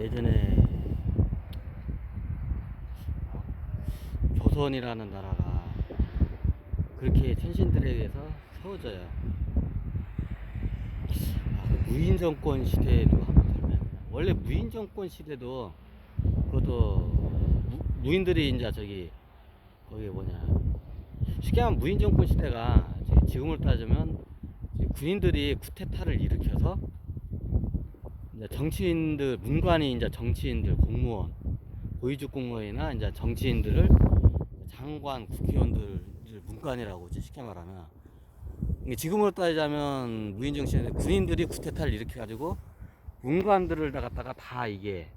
예전에 조선이라는 나라가 그렇게 천신들에 의해서 세워져요. 무인정권 시대에도 한번 설명해요. 원래 무인정권 시대도 그것도 무인들이 이제 거기 뭐냐, 쉽게 하면 무인정권 시대가 지금을 따지면 군인들이 쿠데타를 일으켜서 이제 정치인들, 문관이 이제 정치인들, 공무원, 고위직 공무원이나 이제 정치인들을 장관, 국회의원들을 문관이라고 하지, 쉽게 말하면. 지금으로 따지자면 무인정치인데 군인들이 쿠데타를 일으켜가지고 문관들을 갖다가 다 이게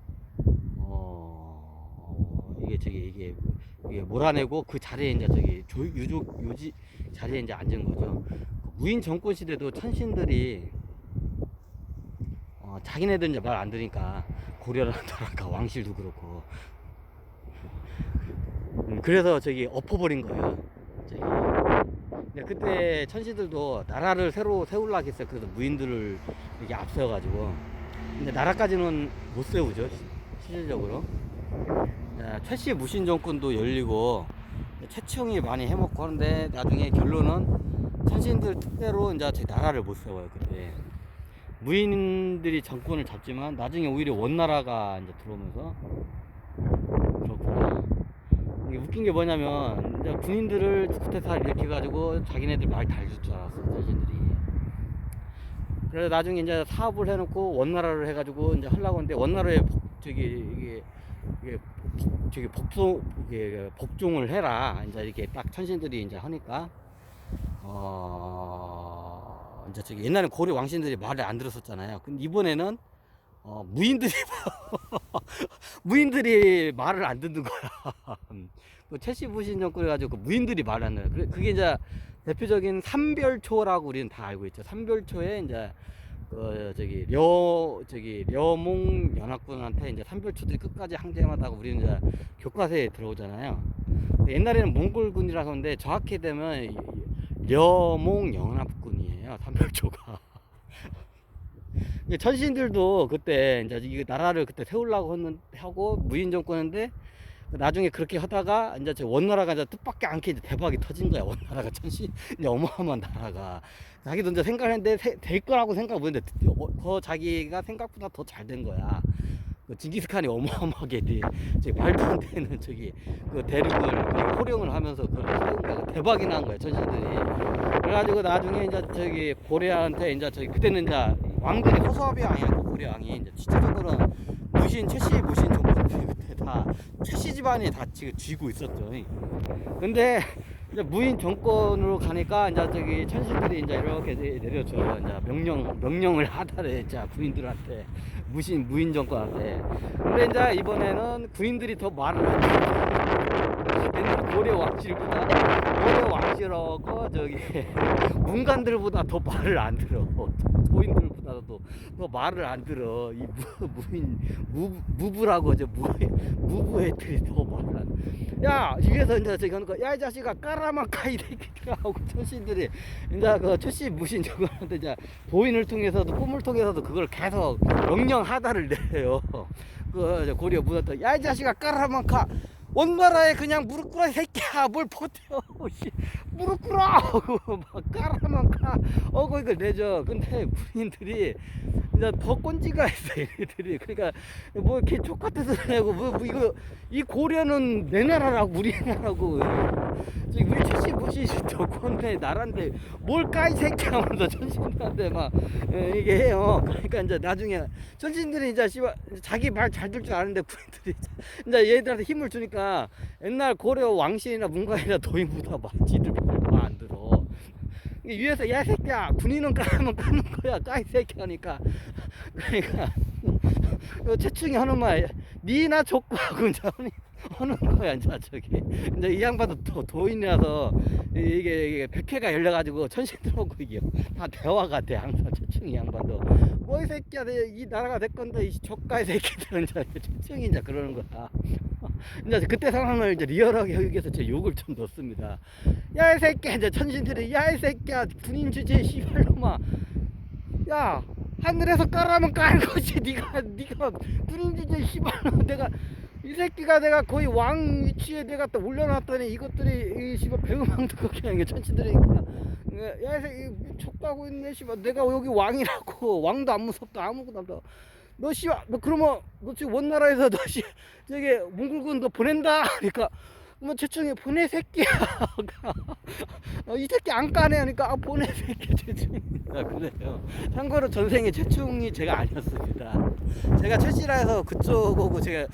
몰아내고 그 자리에 이제 요지 자리에 이제 앉은 거죠. 무인 정권 시대도 천신들이 자기네들 이제 말 안 들으니까, 고려라는 나라가 왕실도 그렇고, 그래서 엎어버린 거예요. 근데 그때 천신들도 나라를 새로 세우려고 했어요. 그래서 무인들을 이렇게 앞세워가지고. 근데 나라까지는 못 세우죠, 실질적으로. 최씨 무신 정권도 열리고 최충이 많이 해먹고 하는데, 나중에 결론은 천신들 뜻대로 이제 나라를 못 세워요. 그때 무인들이 정권을 잡지만 나중에 오히려 원나라가 이제 들어오면서. 그렇구나. 이게 웃긴 게 뭐냐면, 이제 군인들을 쿠데타를 일으켜가지고 자기네들 말 다 해줄 줄 알았어, 천신들이. 그래서 나중에 이제 사업을 해놓고 원나라를 해가지고 이제 하려고 하는데, 원나라에 복종을 해라, 이제 이렇게 딱 천신들이 이제 하니까, 이제 옛날에 고려 왕신들이 말을 안 들었었잖아요. 근데 이번에는 무인들이 말을 안 듣는 거야. 최씨 무신 정권 해가지고 무인들이 말을 안 듣는 거야. 그게 이제 대표적인 삼별초라고 우리는 다 알고 있죠. 삼별초에 이제 려몽 연합군한테 이제 삼별초들이 끝까지 항쟁하다가 우리는 이제 교과서에 들어오잖아요. 옛날에는 몽골군이라서 하는데, 정확히 되면 려몽 연합군이에요, 삼별초가. 천신들도 그때 이제 이 나라를 그때 세우려고 하고 무인 정권인데, 나중에 그렇게 하다가 이제 원나라가 이제 뜻밖의 않게 이제 대박이 터진 거야. 원나라가 이제 어마어마한 나라가. 자기도 이제 생각했는데 될 거라고 생각 못했는데 더 자기가 생각보다 더 잘 된 거야. 징기스칸이 어마어마하게 말도 안 되는 그 대륙을 호령을 하면서 그걸 세운 거야. 대박이 난 거야, 천신들이. 그래가지고 나중에 이제 고려한테 이제 그때는 이제 왕들이 허수아비 왕이 아니고 고려 왕이 이제 실질적으로는 최씨 무신 정권들이 그때 다 최씨 집안이 다 지금 쥐고 있었죠. 근데 이제 무인 정권으로 가니까 이제 천신들이 이제 이렇게 내려줘. 이제 명령을 하다래, 이제 구인들한테, 무인 정권한테. 근데 이제 이번에는 구인들이 더 말을 안 듣고, 옛날 고려 왕실보다, 고려 왕실하고 문관들보다 더 말을 안 들어. 도인들보다도 더 말을 안 들어. 이 무부라고 하죠. 무부 애들이 더 말을 안 들어. 야, 위에서 이제 하는 거, 야, 이 자식아, 까라마카, 이 새끼들아 하고 천신들이 이제 최씨 무신 정권한테 이제 도인을 통해서도 꿈을 통해서도 그걸 계속 명령하다를 내요. 고려 문화도, 야, 이 자식아, 까라마카, 원나라에 그냥 무릎 꿇어, 이 새끼야, 뭘 버텨, 무릎 꿇어 하고 막 까라만까 이걸 내죠. 근데 군인들이 이제 더 꼰지가 있어, 얘네들이. 그러니까 뭐 이렇게 족같아서 내고, 이 고려는 내 나라라고, 우리 나라고, 우리 최씨 무신 정권의 나라인데 뭘 까, 이 새끼 하면서 천신들한테 막 이게 해요. 그러니까 이제 나중에 천신들이 이제 자기 말 잘 들 줄 아는데, 군인들이 이제 얘들한테 힘을 주니까 옛날 고려 왕실이나 문관이나 도인보다 지들 말 안 들어. 위에서, 야, 이 새끼야, 군인은 까면 까는 거야, 까, 이 새끼 하니까. 그러니까 최충이 하는 말, 니나 족구하고 이제 하는 거야. 이제 이제 이 양반도 도인이라서 이게 백회가 열려가지고 천신들하고 이게 다 대화가 돼, 항상 최충이 양반도. 뭐 이 새끼야, 이 나라가 내 건데, 이 족가의 새끼들은 이제 최충이 이제 그러는 거야. 이제 그때 상황을 이제 리얼하게 하기 위해서 제 욕을 좀 넣습니다. 야, 이 새끼야, 이제 천신들이, 야, 이 새끼야, 군인 주제, 씨발놈아. 야, 하늘에서 까라면 까는 거지. 네가 누린지 씨발. 내가 이 새끼가 내가 거의 왕 위치에 내가 또 올려놨더니 이것들이 이 씨발 배은망덕 그냥 이게 천치들이니까 야이 새끼 촉가고 있네 씨발. 내가 여기 왕이라고. 왕도 안 무섭다 아무것도 안 돼. 너 씨발 너 그러면 너 지금 원나라에서 너 씨 저기 몽골군 너 보낸다. 그러니까 뭐 최충이 보내 새끼야. 이 새끼 안 까네 하니까 아 보내 새끼 최충이. 그래요. 참고로 전생에 최충이 제가 아니었습니다. 제가 최씨라해서 그쪽하고 제가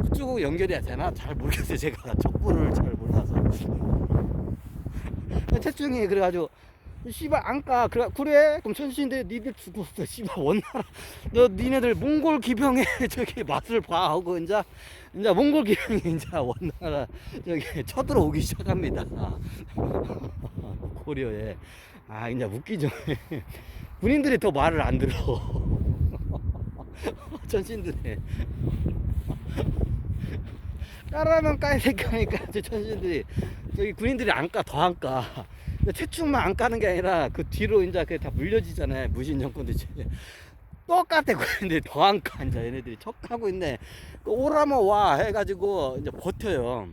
그쪽하고 연결이 되나 잘 모르겠어요. 제가 족보를 잘 몰라서. 최충이 그래가지고 씨발 안까 그래 그럼 천신인데 니들 죽었어 씨발 원나라 너 니네들 몽골 기병의 저기 맛을 봐 하고 이제 몽골 기병이 이제 원나라 저기 쳐들어오기 시작합니다. 고려에 아 이제 웃기죠. 군인들이 더 말을 안 들어. 천신들이 까라면 까야 새끼니까 천신들이 저기 군인들이 안 까 더 안 까. 최충만 안 까는 게 아니라 그 뒤로 이제 그게 다 물려지잖아요. 무신 정권들 똑같아. 근데 더 안 까. 이제 얘네들이 척하고 있네. 오라면 와 해가지고 이제 버텨요.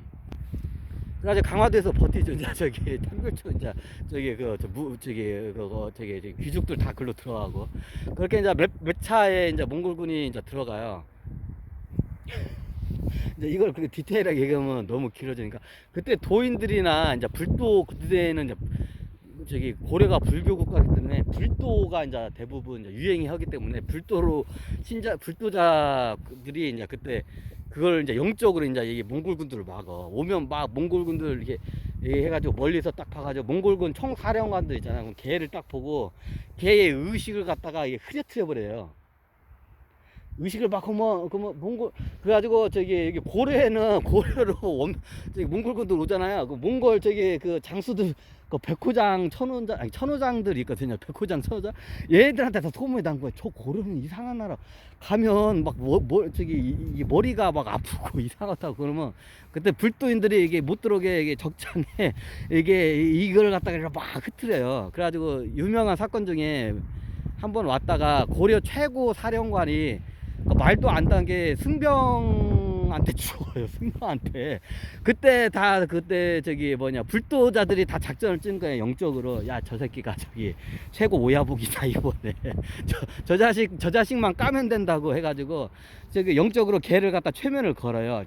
그래가지고 강화도에서 버티죠. 이제 저기 탐결초 이제 저기 저기 귀족들 다 글로 들어가고 그렇게 이제 몇 차에 이제 몽골군이 이제 들어가요. 이제 이걸 그렇게 디테일하게 얘기하면 너무 길어지니까 그때 도인들이나 이제 불도 그때는 이제 저기 고려가 불교 국가이기 때문에 불도가 이제 대부분 이제 유행이 하기 때문에 불도자들이 이제 그때 그걸 이제 영적으로 이제 이 몽골군들을 막아 오면 막 몽골군들 이렇게 해가지고 멀리서 딱 봐가지고 몽골군 총사령관들 있잖아요. 그럼 걔를 딱 보고 걔의 의식을 갖다가 이게 흐려트려 버려요. 의식을 막 그러면 몽골 그래가지고 저기 여기 고려로 저기 몽골군들 오잖아요. 그 몽골 저기 그 장수들 그 백호장 천호장들이 있거든요. 백호장 천호장 얘들한테 다 소문이 난 거야. 저 고려는 이상한 나라 가면 막 저기 이 머리가 막 아프고 이상하다고 그러면 그때 불도인들이 이게 못 들어오게 이게 적장에 이게 이걸 갖다가 막 흐트려요. 그래가지고 유명한 사건 중에 한번 왔다가 고려 최고 사령관이 말도 안 단 게 승병한테 죽어요. 승병한테. 그때 저기 불도자들이 다 작전을 찐 거예요. 영적으로. 야, 저 새끼가 저기 최고 오야복이다 이번에. 저 자식만 까면 된다고 해가지고 저기 영적으로 걔를 갖다 최면을 걸어요.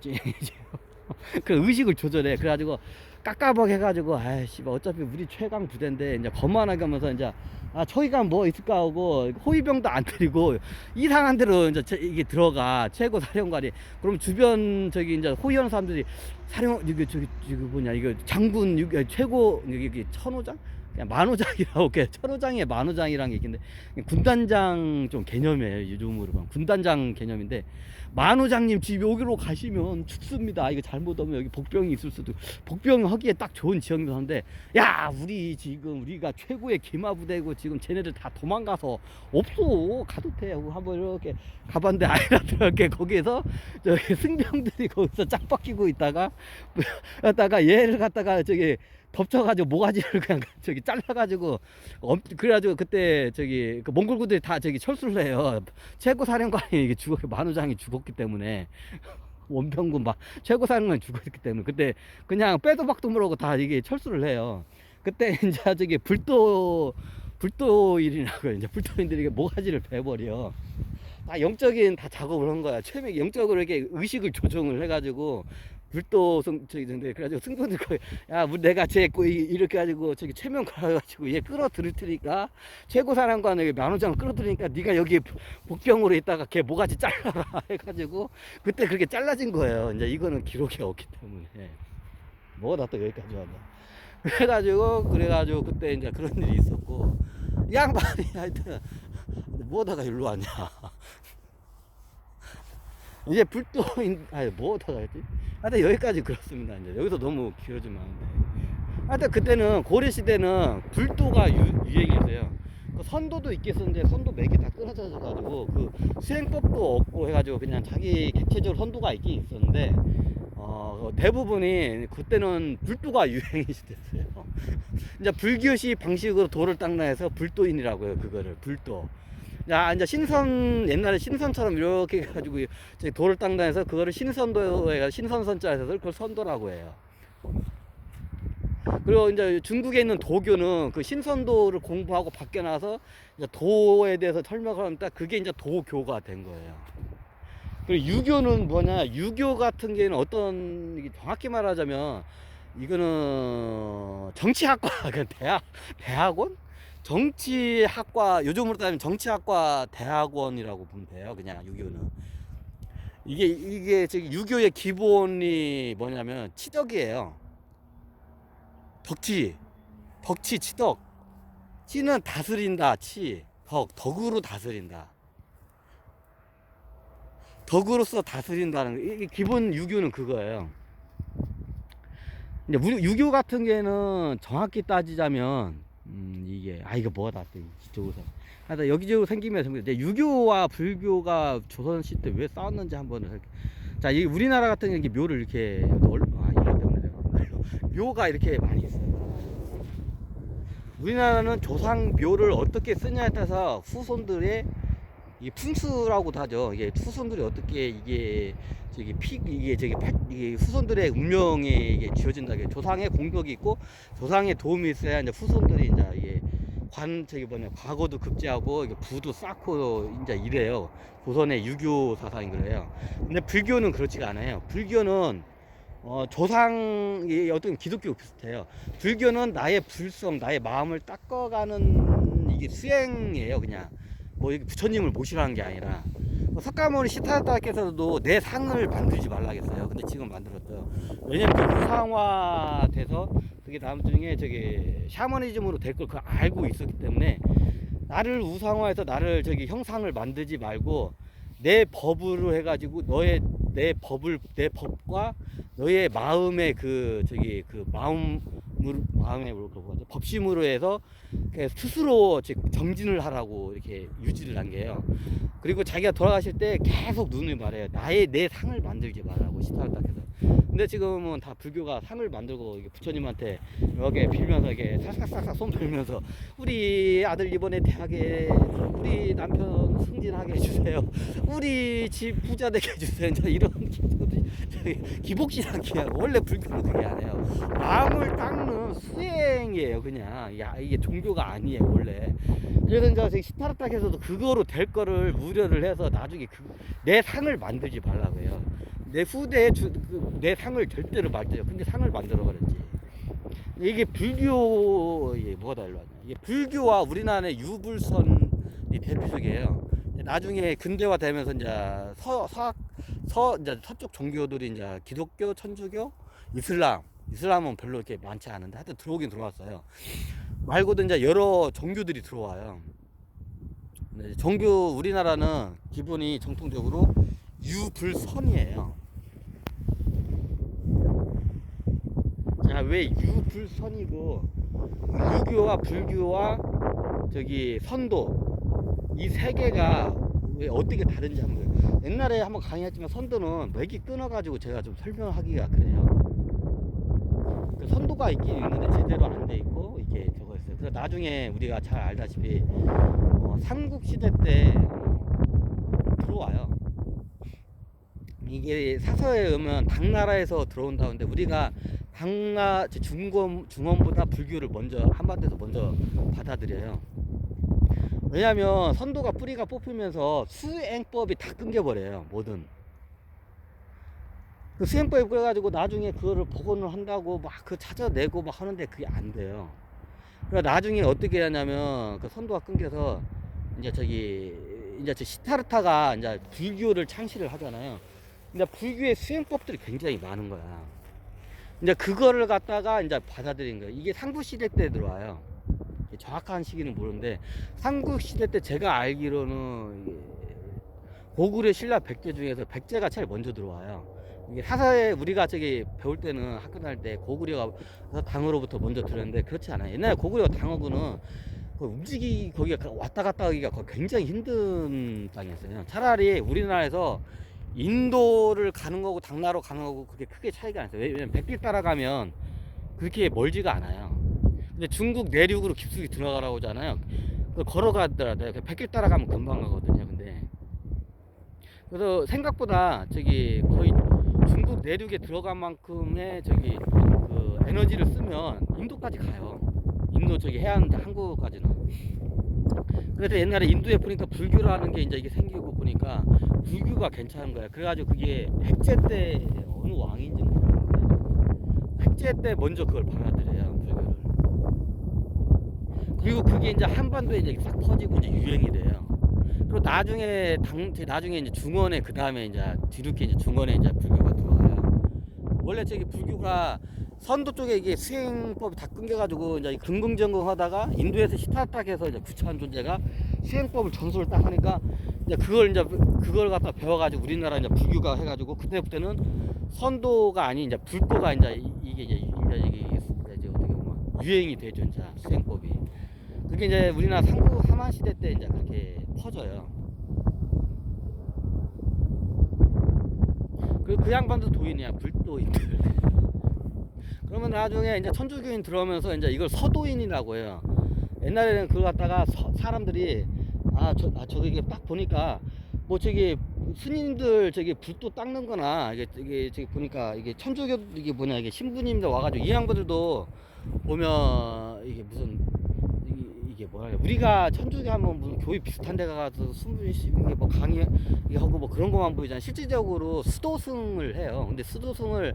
그 의식을 조절해. 그래가지고 깎아먹 해가지고 아이씨 어차피 우리 최강 부대인데 이제 거만하게 하면서 이제 저기가 뭐 있을까 하고 호위병도 안 때리고 이상한 데로 이제 이게 들어가 최고 사령관이. 그럼 주변 저기 이제 호위하는 사람들이 이게 저기 뭐냐 이거 장군 최고 여기 천호장 그냥 만호장이라고 천호장에 만호장이란 게 있는데 군단장 좀 개념이에요. 요즘으로 보면 군단장 개념인데 만호장님 집 여기로 가시면 죽습니다. 이거 잘못하면 여기 복병이 있을 수도 복병 하기에 딱 좋은 지역이긴 한데 야 우리가 최고의 기마부대고 지금 쟤네들 다 도망가서 없어 가도 돼 하고 한번 이렇게 가봤는데 아이라들게 거기에서 저기 승병들이 거기서 짝 박히고 있다가 얘를 갖다가 저기 덮쳐가지고 모가지를 그냥 저기 잘라가지고 그래가지고 그때 저기 그 몽골군들이 다 저기 철수를 해요. 최고 사령관이 이게 만호장이 죽었기 때문에 원평군 막 최고 사령관이 죽었기 때문에 그때 그냥 빼도 박도 모르고 다 이게 철수를 해요. 그때 이제 저기 불도일이라고 이제 불도인들이 모가지를 베버려. 다 영적인 다 작업을 한 거야. 최면 영적으로 이렇게 의식을 조정을 해가지고 불도 저기인데 그래가지고 승부들 거야. 내가 이렇게 가지고 저기 최면 걸어가지고 얘 끌어들일 테니까 최고 사령관을 만호장을 끌어들이니까 네가 여기 복병으로 있다가 걔 모가지 잘라라 해가지고 그때 그렇게 잘라진 거예요. 이제 이거는 기록이 없기 때문에 뭐다 또 여기까지 왔나. 그래가지고 그때 이제 그런 일이 있었고 이 양반이 하여튼 뭐다가 일로 왔냐. 이제 뭐다가 했지? 하여튼 여기까지 그렇습니다. 이제 여기서 너무 길어지면 안 돼. 하여튼 그때는 고려시대는 불도가 유행이었어요. 그 선도도 있겠었는데 선도 맥이 다 끊어져가지고 그 수행법도 없고 해가지고 그냥 자기 객체적으로 선도가 있긴 있었는데 대부분이 그때는 불도가 유행이 됐어요. 이제 불교시 방식으로 도를 닦나 해서 불도인이라고 해요. 그거를 불도. 야, 이제 신선, 옛날에 신선처럼 이렇게 해가지고 저기 돌을 땅다해서 그거를 신선도에 신선선자에서 그걸 선도라고 해요. 그리고 이제 중국에 있는 도교는 그 신선도를 공부하고 밖에 나서 이제 도에 대해서 설명을 하면 딱 그게 이제 도교가 된 거예요. 그리고 유교는 뭐냐? 유교 같은 경우는 어떤, 정확히 말하자면 이거는 정치학과, 대학원? 정치학과, 요즘으로 따지면 정치학과 대학원이라고 보면 돼요. 그냥 유교는. 이게 저기 유교의 기본이 뭐냐면 치덕이에요. 덕치, 치덕. 치는 다스린다, 덕으로 다스린다. 덕으로서 다스린다는 거. 이게 기본 유교는 그거예요. 이제 유교 같은 경우에는 정확히 따지자면 이게 이거 뭐다 또 이쪽에서 하여튼 여기저기 생기면서 이제 유교와 불교가 조선 시대 왜 싸웠는지 한번. 자, 이 우리나라 같은 경우 묘를 이렇게 이거 때문에 내가 묘가 이렇게 많이 있어요. 우리나라는 조상 묘를 어떻게 쓰냐에 따라서 후손들의 이게 풍수라고도 하죠. 이게 후손들이 어떻게 이게 이게 후손들의 운명에 이게 지어진다. 조상의 공덕이 있고 조상의 도움이 있어야 이제 후손들이 이제 이게 과거도 급제하고 이게 부도 쌓고 이제 이래요. 조선의 유교 사상이 그래요. 근데 불교는 그렇지가 않아요. 불교는 조상이 어떤 기독교 비슷해요. 불교는 나의 불성, 나의 마음을 닦아가는 이게 수행이에요. 그냥 뭐 부처님을 모시라는 게 아니라. 석가모니 시타르타께서도 내 상을 만들지 말라겠어요. 근데 지금 만들었어요. 왜냐면 그 우상화돼서 그게 나중에 샤머니즘으로 될 걸 알고 있었기 때문에 나를 우상화해서 나를 형상을 만들지 말고 내 법으로 해가지고 내 법과 너의 마음의 마음의 법심으로 해서 스스로 정진을 하라고 이렇게 유지를 한 게요. 그리고 자기가 돌아가실 때 계속 눈을 말해요. 내 상을 만들지 말라고 시타르타께서. 근데 지금은 다 불교가 상을 만들고 부처님한테 이렇게 빌면서 이렇게 싹싹싹 손 들면서 우리 아들 이번에 대학에 우리 남편 승진하게 해주세요. 우리 집 부자 되게 해주세요. 이런 기복신앙이야. 원래 불교는 그게 아니에요. 마음을 닦는 수행이에요. 그냥 이게 종교가 아니에요 원래. 그래서 이제 시타르타께서도 그거로 될 거를 우려를 해서 나중에 내 상을 만들지 말라고 해요. 내 후대에 내 상을 절대로 만들어요. 근데 상을 만들어 버렸지. 이게 불교의 뭐가 달라냐? 이게 불교와 우리나라의 유불선이 대표적이에요. 나중에 근대화 되면서 이제 이제 서쪽 종교들이 이제 기독교, 천주교, 이슬람은 별로 이렇게 많지 않은데 하여튼 들어오긴 들어왔어요. 말고도 이제 여러 종교들이 들어와요. 종교 우리나라는 기본이 정통적으로 유불선이에요. 자, 왜 유불선이고 유교와 불교와 선도 이 세 개가 왜 어떻게 다른지 한번. 옛날에 한번 강의했지만 선도는 맥이 끊어가지고 제가 좀 설명하기가 그래요. 그 선도가 있긴 있는데 제대로 안 돼 있고 이게 저거였어요. 그래서 나중에 우리가 잘 알다시피 삼국시대 때 들어와요. 이게 사서에 오면 당나라에서 들어온다는데 우리가 중원보다 불교를 한반도에서 먼저 받아들여요. 왜냐면 선도가 뿌리가 뽑히면서 수행법이 다 끊겨버려요. 뭐든 그 수행법이 그래가지고 나중에 그거를 복원을 한다고 막 찾아내고 막 하는데 그게 안 돼요. 그래서 나중에 어떻게 하냐면 그 선도가 끊겨서 이제 시타르타가 이제 불교를 창시를 하잖아요. 근데 불교의 수행법들이 굉장히 많은 거야. 이제 그거를 갖다가 이제 받아들인 거예요. 이게 삼국시대 때 들어와요. 정확한 시기는 모르는데 삼국시대 때 제가 알기로는 고구려 신라 백제 중에서 백제가 제일 먼저 들어와요. 이게 사사에 우리가 배울 때는 학교 다닐 때 고구려가 당으로부터 먼저 들었는데 그렇지 않아요. 옛날에 고구려 당하고는 거기가 왔다 갔다 하기가 굉장히 힘든 땅이었어요. 차라리 우리나라에서 인도를 가는 거고 당나라로 가는 거고 그게 크게 차이가 안 있어요. 왜냐면 백길 따라가면 그렇게 멀지가 않아요. 근데 중국 내륙으로 깊숙이 들어가라고 하잖아요. 걸어가더라도 100길 따라가면 금방 가거든요. 근데 그래서 생각보다 저기 거의 중국 내륙에 들어간 만큼의 저기 그 에너지를 쓰면 인도까지 가요. 인도 저기 해안 항구까지는. 그래서 옛날에 인도에 보니까 불교라는 게 이제 이게 생기고 보니까 불교가 괜찮은 거야. 그래가지고 그게 백제 때 어느 왕인지 모르겠는데 백제 때 먼저 그걸 받아들여요, 불교를. 그리고 그게 이제 한반도에 이제 싹 퍼지고 이제 유행이 돼요. 그리고 나중에 이제 중원에 그 다음에 이제 뒤늦게 이제 중원에 이제 불교가 들어와요. 원래 저기 불교가 선도 쪽에 이게 수행법이 다 끊겨가지고 이제 근궁전궁 하다가 인도에서 시타탁해서 이제 구차한 존재가 수행법을 전수를 딱 하니까 이제 그걸 갖다 배워가지고 우리나라 이제 불교가 해가지고 그때부터는 선도가 아닌 이제 불도가 이게 어떻게 보면 유행이 되죠, 이제 수행법이. 그게 이제 우리나라 상국 하만 시대 때 이제 그렇게 퍼져요. 그리고 그 양반도 도인이야, 불도인들. 그러면 나중에 이제 천주교인 들어오면서 이제 이걸 서도인이라고 해요. 옛날에는 그걸 갖다가 사람들이 저기 이게 딱 보니까 뭐 저기 스님들 저기 불도 닦는 거나 이게 저기 보니까 이게 천주교 이게 뭐냐 이게 신부님들 와가지고 이 양반들도 보면 이게 무슨 이게 뭐야 우리가 천주교 하면 무슨 교회 비슷한 데 가서 이게 뭐 강의 하고 뭐 그런 것만 보이잖아. 실질적으로 수도승을 해요. 근데 수도승을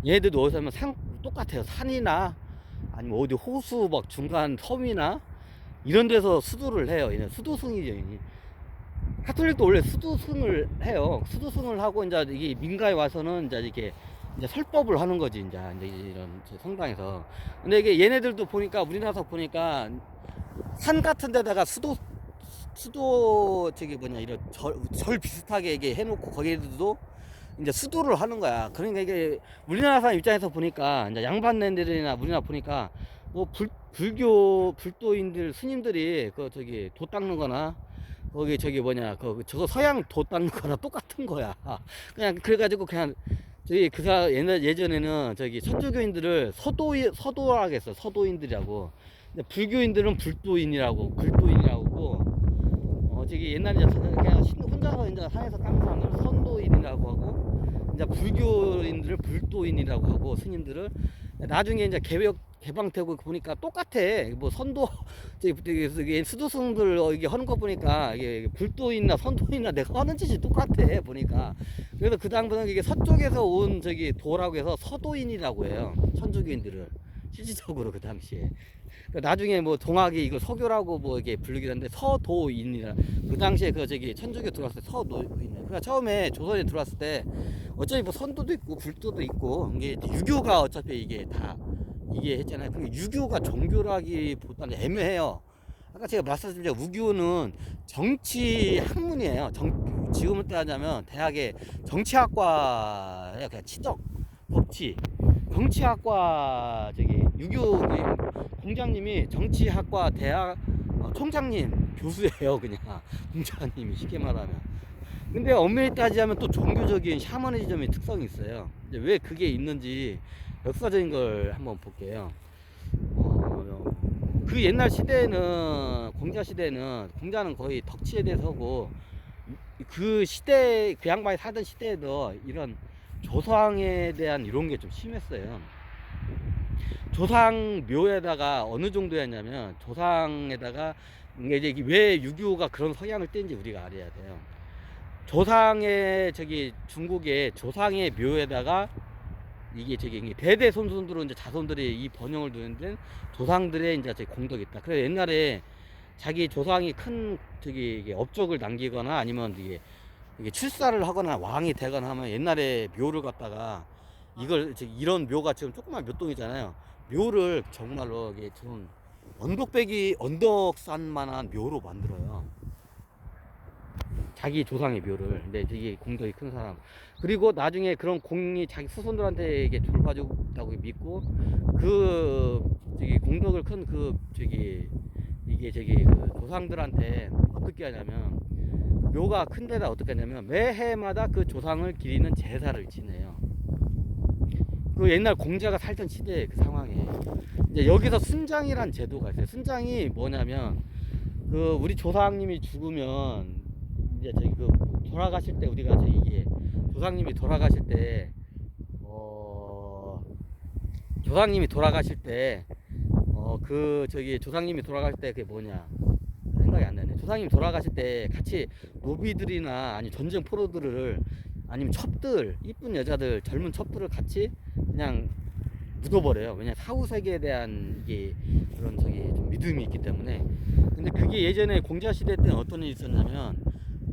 얘네들도 어디서 하면 똑같아요. 산이나 아니면 어디 호수 막 중간 섬이나 이런 데서 수도를 해요. 얘네 수도승이죠. 카톨릭도 원래 수도승을 해요. 수도승을 하고 이제 이게 민가에 와서는 이제 이렇게 이제 설법을 하는 거지 이제 이런 성당에서. 근데 이게 얘네들도 보니까 우리나라에서 보니까 산 같은 데다가 수도 저기 뭐냐 이런 절 비슷하게 이게 해놓고 거기에도 이제 수도를 하는 거야. 그러니까 이게 우리나라 사람 입장에서 보니까 이제 양반네들이나 우리나라 보니까 뭐 불도인들 스님들이 그 저기 도 닦는 거나 거기 저기 뭐냐 저거 서양 도 닦는 거나 똑같은 거야. 그냥 그래가지고 그냥 저기 예전에는 저기 천주교인들을 서도라고 했어. 서도인들이라고. 근데 불교인들은 불도인이라고 저기 옛날에 그냥 혼자서 이제 산에서 닦는 사람들은 선도인이라고 하고 이제 불교인들을 불도인이라고 하고 스님들을 나중에 이제 개방되고 보니까 똑같아. 뭐 선도 저기 수도승들 이게 하는 거 보니까 이게 불도인이나 선도인이나 내가 하는 짓이 똑같아 보니까. 그래서 그 다음부터는 이게 서쪽에서 온 저기 도라고 해서 서도인이라고 해요. 천주교인들을 실질적으로 그 당시에. 나중에 뭐 동학이 이걸 서교라고 뭐 이게 부르긴 하는데 서도인이라. 그 당시에 그 저기 천주교 들어왔을 때 서도인. 그러니까 처음에 조선에 들어왔을 때 어차피 뭐 선도도 있고 불도도 있고 이게 유교가 어차피 이게 다 이게 했잖아요. 그 유교가 종교라기보다는 애매해요. 아까 제가 말씀드린 우교는 정치 학문이에요. 지금을 따지자면 대학의 정치학과예요. 그냥 치적 법치 정치학과 저기 유교 공장님이 정치학과 대학 총장님 교수예요. 그냥 공장님이 쉽게 말하면. 근데 엄밀히 따지자면 또 종교적인 샤머니즘의 특성이 있어요. 이제 왜 그게 있는지 역사적인 걸 한번 볼게요. 그 옛날 시대에는 공자는 거의 덕치에 대해서고 그 시대 그 양반이 살던 시대에도 이런 조상에 대한 이런 게 좀 심했어요. 조상 묘에다가 어느 정도였냐면 조상에다가 이게 왜 유교가 그런 성향을 뗀지 우리가 알아야 돼요. 조상의 저기 중국의 조상의 묘에다가 이게 저기 대대손손들은 이제 자손들이 이 번영을 두는데 조상들의 이제 공덕이 있다. 그래서 옛날에 자기 조상이 큰 저기 이게 업적을 남기거나 아니면 이게 출사를 하거나 왕이 되거나 하면 옛날에 묘를 갖다가 이걸 이런 묘가 지금 조그만 몇 동이잖아요. 묘를 정말로 이게 좀 언덕산만한 묘로 만들어요. 자기 조상의 묘를. 근데 되게 공덕이 큰 사람. 그리고 나중에 그런 공이 자기 후손들한테 이게 돌봐준다고 믿고 그 저기 공덕을 큰 그 저기 이게 저기 그 조상들한테 어떻게 하냐면 묘가 큰 데다 어떻게 하냐면 매해마다 그 조상을 기리는 제사를 지내요. 그 옛날 공자가 살던 시대의 그 상황이에요. 이제 여기서 순장이란 제도가 있어요. 순장이 뭐냐면 그 우리 조상님이 죽으면 이제 저기 그 돌아가실 때 우리가 저기 이게 조상님이 돌아가실 때 조상님이 돌아가실 때 그 저기 조상님이 돌아가실 때 그게 뭐냐 생각이 안 나네. 조상님이 돌아가실 때 같이 노비들이나 아니 전쟁 포로들을 아니면 첩들 이쁜 여자들 젊은 첩들을 같이 그냥 묻어버려요. 왜냐 사후 세계에 대한 이게 그런 저기 좀 믿음이 있기 때문에. 근데 그게 예전에 공자 시대 때는 어떤 일이 있었냐면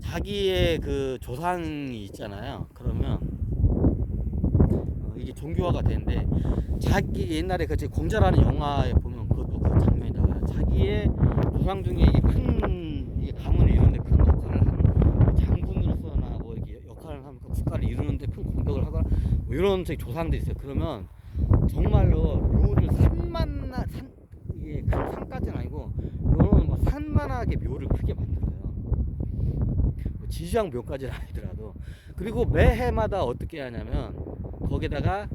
자기의 그 조상이 있잖아요. 그러면 이게 종교화가 되는데 자기 옛날에 그 공자라는 영화에 보면 그것도 그 장면이 나와요. 자기의 조상 중에 이게 가문을 이루는데 큰 역할을 하는 장군으로서나 뭐 이렇게 역할을 하면서 국가를 이루는데 큰 공덕을 하거나 뭐 이런 저기 조상도 있어요. 그러면 정말로 묘를 이게 큰 산까지는 아니고 이런 뭐 산만하게 묘를 크게 만들어요. 뭐 지주양 묘까지는 아니더라도. 그리고 매해마다 어떻게 하냐면 거기다가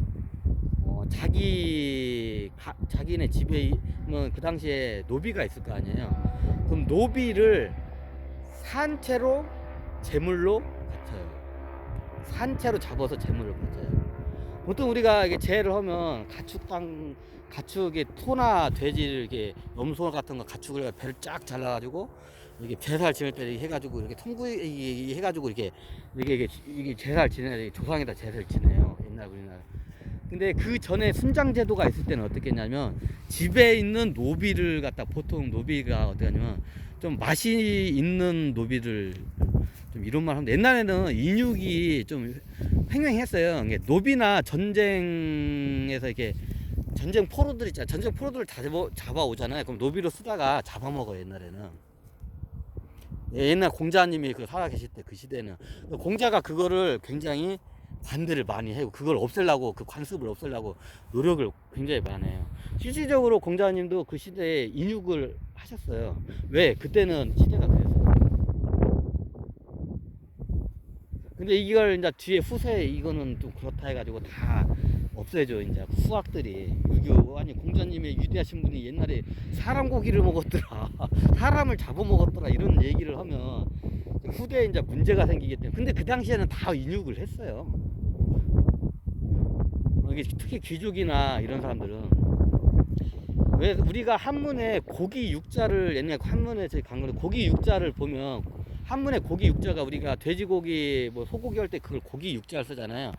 자기네 집에 뭐 그 당시에 노비가 있을 거 아니에요. 그럼 노비를 산채로 제물로 바쳐요. 산채로 잡아서 제물을 바쳐요. 보통 우리가 이게 재해를 하면 가축의 소나 돼지를 이렇게 염소 같은 거 가축을 배를 쫙 잘라가지고 이게 제사를 지낼 때 이렇게 해가지고 이렇게 해가지고 이게 제사를 지내야 조상에다 제사를 지내요. 옛날 우리나라. 근데 그 전에 순장 제도가 있을 때는 어떻게 했냐면 집에 있는 노비를 갖다 보통 노비가 어떻게 하냐면 좀 맛이 있는 노비를 좀 이런 말 하면 옛날에는 인육이 좀 횡행했어요. 노비나 전쟁에서 이렇게 전쟁 포로들 있잖아요. 전쟁 포로들을 잡아오잖아요. 그럼 노비로 쓰다가 잡아먹어요. 옛날에는. 옛날 공자님이 그 살아계실 때 그 시대는 공자가 그거를 굉장히 반대를 많이 해요. 그걸 없애려고 그 관습을 없애려고 노력을 굉장히 많이 해요. 실질적으로 공자님도 그 시대에 인육을 하셨어요. 왜? 그때는 시대가 그랬어요. 근데 이걸 이제 뒤에 후세 이거는 좀 그렇다 해가지고 다 없애죠. 이제 후학들이 유교 아니 공자님의 위대하신 분이 옛날에 사람 고기를 먹었더라, 사람을 잡아먹었더라 이런 얘기를 하면 후대에 이제 문제가 생기기 때문에. 근데 그 당시에는 다 인육을 했어요. 이게 특히 귀족이나 이런 사람들은 왜 우리가 한문에 고기 육자를 옛날 한문에 저희 강론에 고기 육자를 보면 한문에 고기 육자가 우리가 돼지고기 뭐 소고기 할 때 그걸 고기 육자를 쓰잖아요.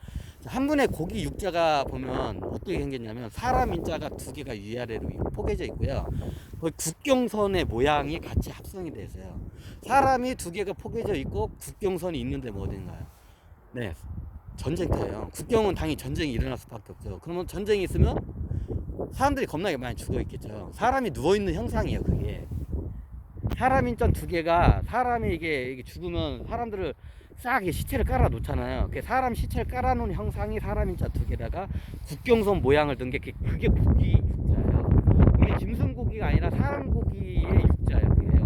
한문에 고기 육자가 보면 어떻게 생겼냐면 사람 인자가 두 개가 위아래로 포개져 있고요. 거의 국경선의 모양이 같이 합성이 돼 있어요. 사람이 두 개가 포개져 있고 국경선이 있는데 뭐 어딘가요? 네, 전쟁터예요. 국경은 당연히 전쟁이 일어날 수밖에 없죠. 그러면 전쟁이 있으면 사람들이 겁나게 많이 죽어 있겠죠. 사람이 누워 있는 형상이에요, 그게. 사람 인자 두 개가 사람이 이게 죽으면 사람들을 싹 시체를 깔아 놓잖아요. 사람 시체를 깔아 놓은 형상이 사람 인자 두 개다가 국경선 모양을 든 게 그게 고기 육자예요. 이게 짐승 고기가 아니라 사람 고기의 육자예요. 그게요.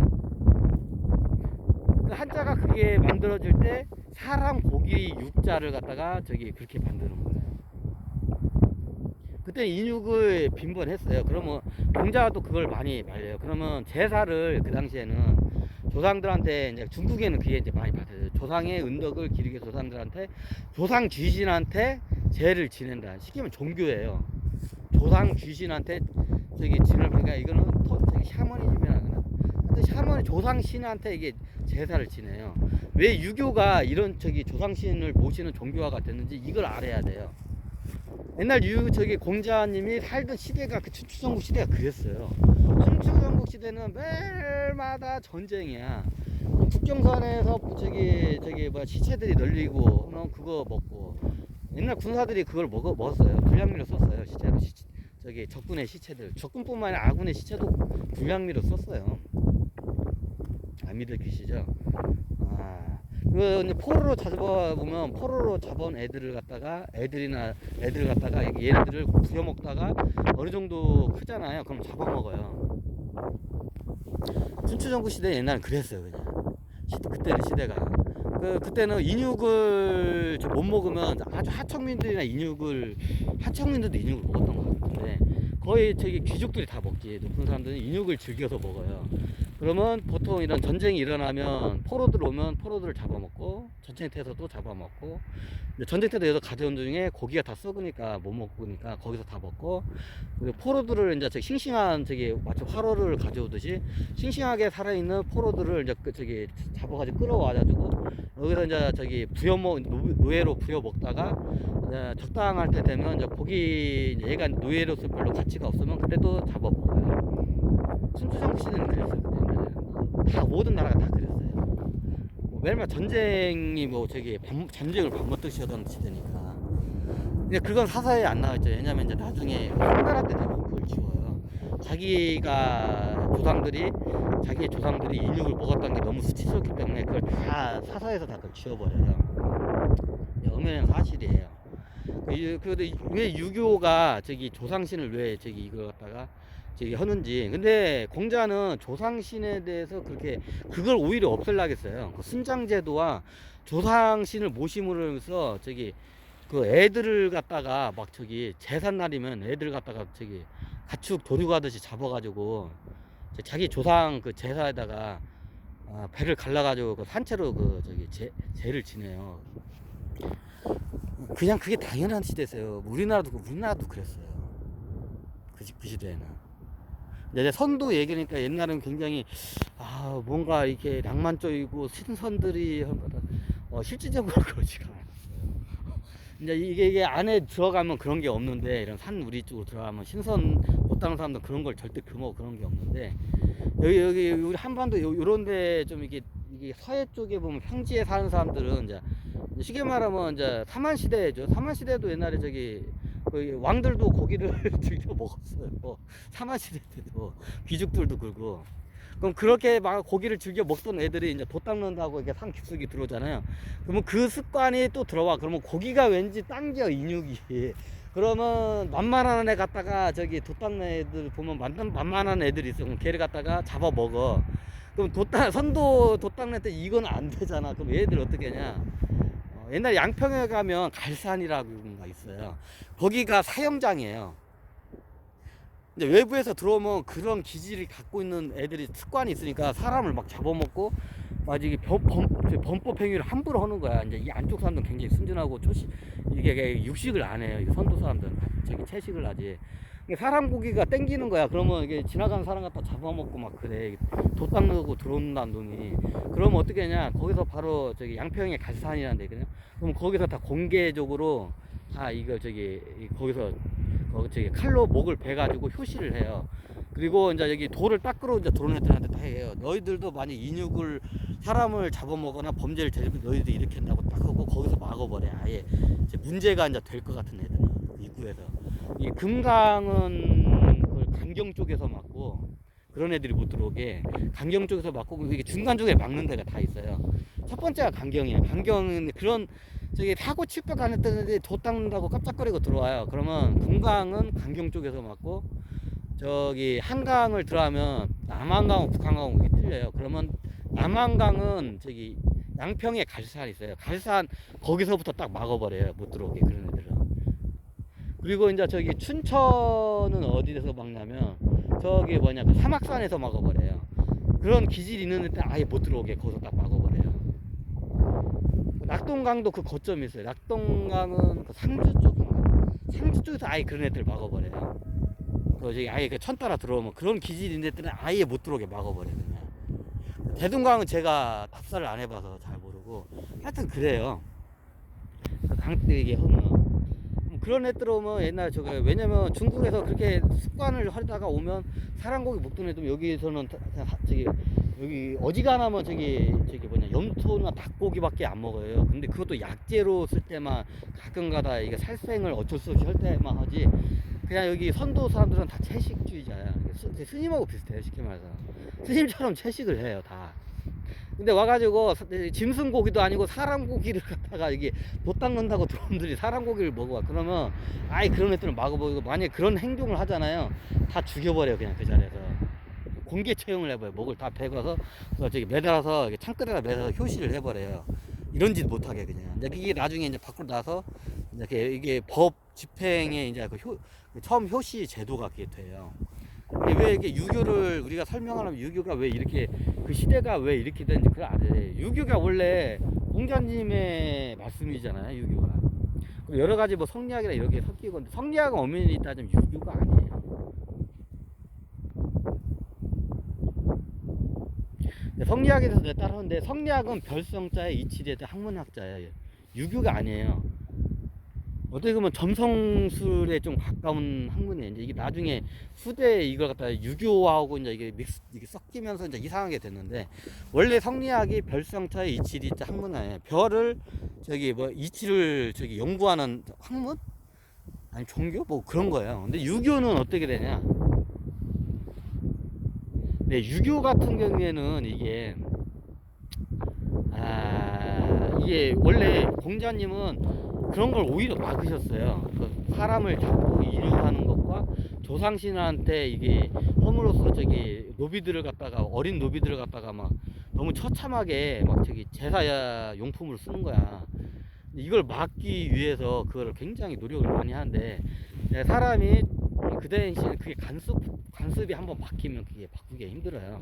그 한자가 그게 만들어질 때 사람 고기 육자를 갖다가 저기 그렇게 만드는 거예요. 그때 인육을 빈번했어요. 그러면 공자가 또 그걸 많이 말려요. 그러면 제사를 그 당시에는 조상들한테 이제 중국에는 그게 이제 많이 받아요. 조상의 은덕을 기리게 조상들한테 조상 귀신한테 제를 지낸다. 시키면 종교예요. 조상 귀신한테 저기 진을 그러니까 이거는 저기 샤머니즘이라 그러나. 근데 샤머니 조상 신한테 이게 제사를 지내요. 왜 유교가 이런 저기 조상 신을 모시는 종교화가 됐는지 이걸 알아야 돼요. 옛날 저기 공자님이 살던 시대가 그 춘추전국 시대가 그랬어요. 춘추전국 시대는 매일마다 전쟁이야. 국경선에서 저기 뭐야 시체들이 널리고 그거 먹고 옛날 군사들이 그걸 먹었어요. 불량미로 썼어요. 시체로 저기 적군의 시체들, 적군뿐만 아니라 아군의 시체도 불량미로 썼어요. 안 믿을 기시죠. 그 포로로 잡아보면 포로로 잡아온 애들을 갖다가 얘네들을 부려먹다가 어느 정도 크잖아요. 그럼 잡아먹어요. 춘추전국 시대 옛날엔 그랬어요. 그냥 그때는 시대가 그때는 인육을 못 먹으면 아주 하청민들도 인육을 먹었던 것 같은데 거의 저기 귀족들이 다 먹지. 높은 사람들은 인육을 즐겨서 먹어요. 그러면 보통 이런 전쟁이 일어나면 포로들 오면 포로들을 잡아먹고, 전쟁터에서도 잡아먹고, 전쟁터에서 가져온 중에 고기가 다 썩으니까 못 먹으니까 거기서 다 먹고, 그리고 포로들을 이제 싱싱한 마치 화로를 가져오듯이 싱싱하게 살아있는 포로들을 이제 잡아가지고 끌어와가지고 여기서 이제 노예로 부여먹다가 이제 적당할 때 되면 이제 고기 얘가 노예로서 별로 가치가 없으면 그때도 잡아먹어요. 순수정 시대는 그랬어요. 다 모든 나라가 다 그랬어요. 왜냐면 전쟁이 전쟁을 밥 먹듯이 하던 시대니까. 근데 그건 사사에 안 나와있죠. 왜냐면 이제 나중에 한나라 때 되면 그걸 지워요. 자기의 조상들이 인육을 먹었다는 게 너무 수치스럽기 때문에 그걸 다 사사에서 다 그걸 지워버려요. 엄연한 사실이에요. 그래도 왜 유교가 조상신을 왜 이걸 갖다가 하는지. 근데 공자는 조상신에 대해서 그걸 오히려 없앨라겠어요. 그 순장제도와 조상신을 모심으로써 그 애들을 갖다가 제삿날이면 애들 갖다가 가축 도륙하듯이 잡아가지고 자기 조상 그 제사에다가 배를 갈라가지고 그 산채로 제를 지내요. 그냥 그게 당연한 시대였어요. 우리나라도 그랬어요. 그 시대에는. 이제 선도 얘기니까 옛날엔 굉장히 뭔가 이렇게 낭만적이고 신선들이 실질적으로 그러지가 않았어요. 이제 이게 안에 들어가면 그런 게 없는데, 이런 산 우리 쪽으로 들어가면 신선 못 따는 사람들 그런 걸 절대 그런 게 없는데, 여기 우리 한반도 요런데 좀 이게 서해 쪽에 보면 평지에 사는 사람들은 이제 쉽게 말하면 이제 사만시대죠. 사만시대도 옛날에 왕들도 고기를 즐겨 먹었어요. 사만시대 때도 귀족들도 그러고. 그럼 그렇게 막 고기를 즐겨 먹던 애들이 이제 돛 닦는다고 이렇게 산 깊숙이 들어오잖아요. 그러면 그 습관이 또 들어와. 그러면 고기가 왠지 당겨, 인육이. 그러면 만만한 애 갖다가 돛 닦는 애들 보면 만만한 애들이 있어. 그럼 걔를 갖다가 잡아 먹어. 그럼 선도 돛 닦는 때 이건 안 되잖아. 그럼 얘들 어떻게 하냐? 옛날 양평에 가면 갈산이라고가 있어요. 거기가 사형장이에요. 이제 외부에서 들어오면 그런 기질을 갖고 있는 애들이 습관이 있으니까 사람을 막 잡아먹고 막 이게 범법 행위를 함부로 하는 거야. 이제 이 안쪽 사람들은 굉장히 순진하고 이게 육식을 안 해요. 선도 사람들은 채식을 하지. 사람 고기가 땡기는 거야. 그러면 이게 지나가는 사람 갖다 잡아먹고 막 그래. 돛 닦는 들어온다는 놈이. 그러면 어떻게 하냐? 거기서 바로 양평에 갈산이라는 데 있거든요. 그럼 거기서 다 공개적으로 다 이거 거기서 칼로 목을 베가지고 효시를 해요. 그리고 이제 여기 돌을 닦으러 이제 들어온 애들한테 다 해요. 너희들도 만약 사람을 잡아먹거나 범죄를 저지르면 너희들 이렇게 한다고 딱 하고 거기서 막아버려. 아예 이제 문제가 이제 될 것 같은 애들은 입구에서. 이 금강은 그 강경 쪽에서 막고, 그런 애들이 못 들어오게 강경 쪽에서 막고, 이게 중간 쪽에 막는 데가 다 있어요. 첫 번째가 강경이에요. 강경은 그런 사고 칠백 안 했던 애들이 돛 닦는다고 깜짝거리고 들어와요. 그러면 금강은 강경 쪽에서 막고, 한강을 들어가면 남한강하고 북한강하고 이게 틀려요. 그러면 남한강은 양평에 갈산이 있어요. 갈산 거기서부터 딱 막아버려요. 못 들어오게 그런 애들은. 그리고 이제 춘천은 어디에서 막냐면 그 사막산에서 막아버려요. 그런 기질이 있는 애들 아예 못 들어오게 거기서 딱 막아버려요. 낙동강도 그 거점이 있어요. 낙동강은 그 상주 쪽에서 아예 그런 애들 막아버려요. 아예 천 따라 들어오면 그런 기질이 있는 애들은 아예 못 들어오게 막아버려요. 그냥. 대동강은 제가 답사를 안 해봐서 잘 모르고, 하여튼 그래요. 강대에게 하면 그런 애들 오면 옛날 왜냐면 중국에서 그렇게 습관을 하다가 오면 사람 고기 먹던 애들 여기서는 여기 어지간하면 염소나 닭고기밖에 안 먹어요. 근데 그것도 약재로 쓸 때만 가끔가다 이게 살생을 어쩔 수 없이 할 때만 하지. 그냥 여기 선도 사람들은 다 채식주의자야. 스님하고 비슷해요. 쉽게 말해서 스님처럼 채식을 해요 다. 근데 와가지고 짐승 고기도 아니고 사람 고기를 갖다가 이게 못 닦는다고 들어온들이 사람 고기를 먹어봐. 그러면 아예 그런 애들은 막아버리고, 만약에 그런 행동을 하잖아요, 다 죽여버려. 그냥 그 자리에서 공개 처형을 해버려요. 목을 다 베고서 매달아서 창끝에다 매달아서 효시를 해버려요. 이런 짓 못하게 그냥. 근데 이게 나중에 이제 밖으로 나서 이게 법 집행에 이제 처음 효시 제도가 그게 돼요. 근데 왜 이게 유교를 우리가 설명하려면 유교가 왜 이렇게 그 시대가 왜 이렇게 된지 그걸 알아야 유교가 원래 공자님의 말씀이잖아요. 유교가. 여러 가지 뭐 성리학이나 이렇게 섞이고 성리학은 엄연히 따지면 유교가 아니에요. 성리학에서 따라오는데 성리학은 별성자의 이치에 대한 학문학자예요. 유교가 아니에요. 어떻게 보면 점성술에 좀 가까운 학문이에요. 이제 이게 나중에 후대에 이걸 갖다 유교하고 이제 이게 섞이면서 이제 이상하게 됐는데, 원래 성리학이 별성차의 이치리 학문이에요. 별을 뭐 이치를 연구하는 학문? 아니 종교? 뭐 그런 거예요. 근데 유교는 어떻게 되냐? 네, 유교 같은 경우에는 이게 원래 공자님은 그런 걸 오히려 막으셨어요. 그 사람을 잡고 이류하는 것과 조상신한테 이게 허물로써 노비들을 갖다가 어린 노비들을 갖다가 막 너무 처참하게 막 제사 용품으로 쓰는 거야. 이걸 막기 위해서 그거를 굉장히 노력을 많이 하는데, 사람이 그 대신 그게 간섭이 한번 바뀌면 그게 바꾸기가 힘들어요.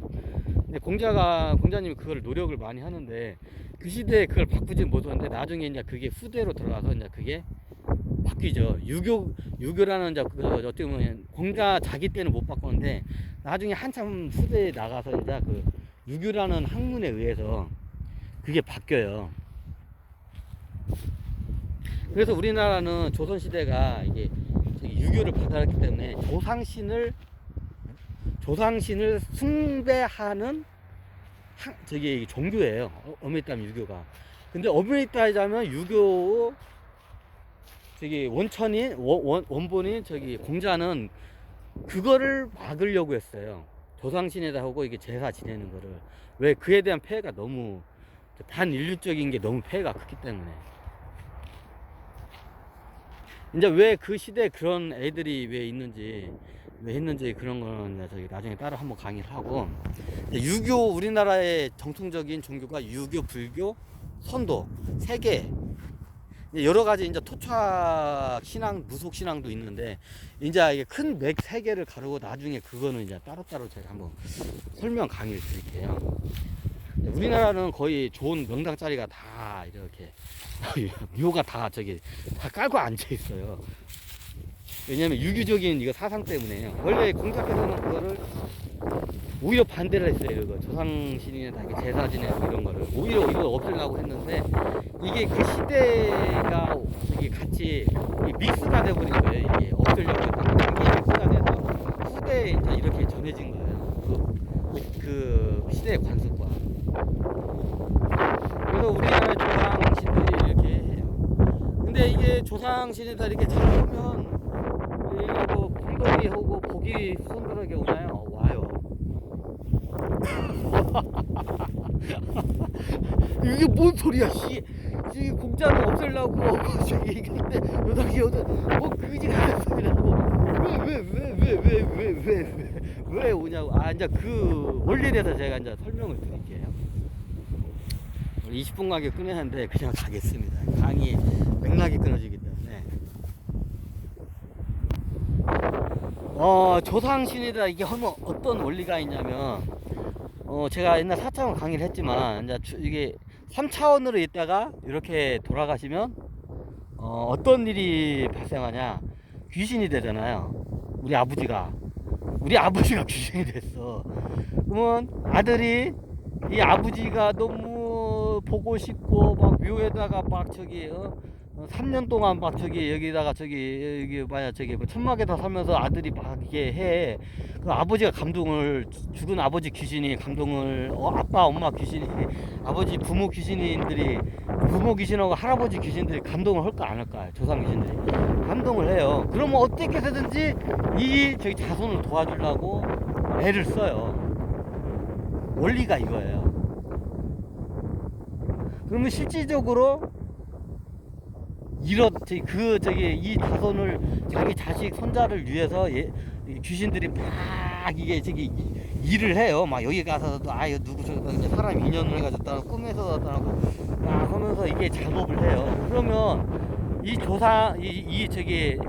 근데 공자님이 그걸 노력을 많이 하는데, 그 시대에 그걸 바꾸지 못하는데, 나중에 이제 그게 후대로 들어가서 이제 그게 바뀌죠. 유교라는 이제 어떻게 보면 공자 자기 때는 못 바꿨는데, 나중에 한참 후대에 나가서 이제 그 유교라는 학문에 의해서 그게 바뀌어요. 그래서 우리나라는 조선시대가 이게 유교를 받아들였기 때문에 조상신을 숭배하는 종교예요. 엄밀히 따면 유교가. 근데 엄밀히 따지자면 유교 원본인 공자는 그거를 막으려고 했어요. 조상신에다 하고 이게 제사 지내는 거를. 왜? 그에 대한 폐해가 너무 반인륜적인 게 너무 폐해가 크기 때문에. 이제 왜 그 시대에 그런 애들이 왜 했는지 그런 거는 나중에 따로 한번 강의를 하고, 유교, 우리나라의 정통적인 종교가 유교, 불교, 선도 세 개. 여러 가지 이제 토착 신앙, 무속 신앙도 있는데, 이제 이게 큰 맥 세 개를 가르고 나중에 그거는 이제 따로따로 제가 한번 설명 강의를 드릴게요. 우리나라는 거의 좋은 명당 자리가 다 이렇게 묘가 다 깔고 앉아 있어요. 왜냐면 유교적인 이거 사상 때문에요. 원래 공자께서는 그거를 오히려 반대를 했어요. 이거 조상신이나 제사 지내고 이런 거를 오히려 이거 없애려고 했는데, 이게 그 시대가 이게 같이 믹스가 돼버린 거예요. 이게 없애려고 했던 게 이게 믹스가 돼서 후대에 이제 이렇게 전해진 거예요. 그 시대의 관습과. 그래서 우리나라의 조상신들이 이렇게 해요. 근데 이게 조상신에다 이렇게 잘하면 이게 뭐 공덕이 하고 복이 후손들에게 오나요? 와요. 이게 뭔 소리야, 씨. 이게 공짜는 없애려고 이게 뭐 그지 같은 소리라고. 왜 오냐고. 이제 그 원리에 대해서 제가 이제 설명을 드릴게요. 20분 가게 끊었는데 그냥 가겠습니다. 강의 맥락이 끊어지기 때문에. 조상신이다 이게 하면 어떤 원리가 있냐면, 제가 옛날 4차원 강의를 했지만, 이제 이게 3차원으로 있다가 이렇게 돌아가시면 어떤 일이 발생하냐? 귀신이 되잖아요. 우리 아버지가 귀신이 됐어. 그러면 아들이 이 아버지가 너무 보고 싶고 막 묘에다가 막 3년 동안 막 여기다가 여기 뭐 천막에다 살면서 아들이 막 이게 해. 그 아버지가 죽은 아버지 귀신이 감동을, 아빠 엄마 귀신이, 아버지 부모 귀신하고 할아버지 귀신들이 감동을 할까 안 할까? 조상 귀신들이 감동을 해요. 그러면 어떻게 해서든지 이 자손을 도와주려고 애를 써요. 원리가 이거예요. 그러면 실질적으로 이 자손을 자기 자식 손자를 위해서 귀신들이 막 이게 일을 해요. 막 여기 가서도 누구 사람 인연을 해가지고 꿈에서 나타나고 막 하면서 이게 작업을 해요. 그러면 이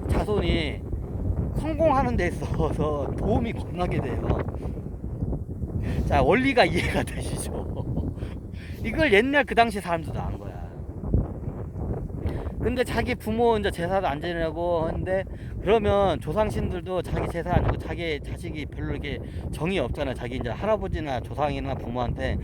자손이 성공하는 데 있어서 도움이 겁나게 돼요. 자, 원리가 이해가 되시죠? 이걸 옛날 그 당시 사람들도 안 거야. 근데 자기 부모 이제 제사도 안 지내고 하는데, 그러면 조상신들도 자기 제사 안 지고 자기 자식이 별로 이렇게 정이 없잖아. 자기 이제 할아버지나 조상이나 부모한테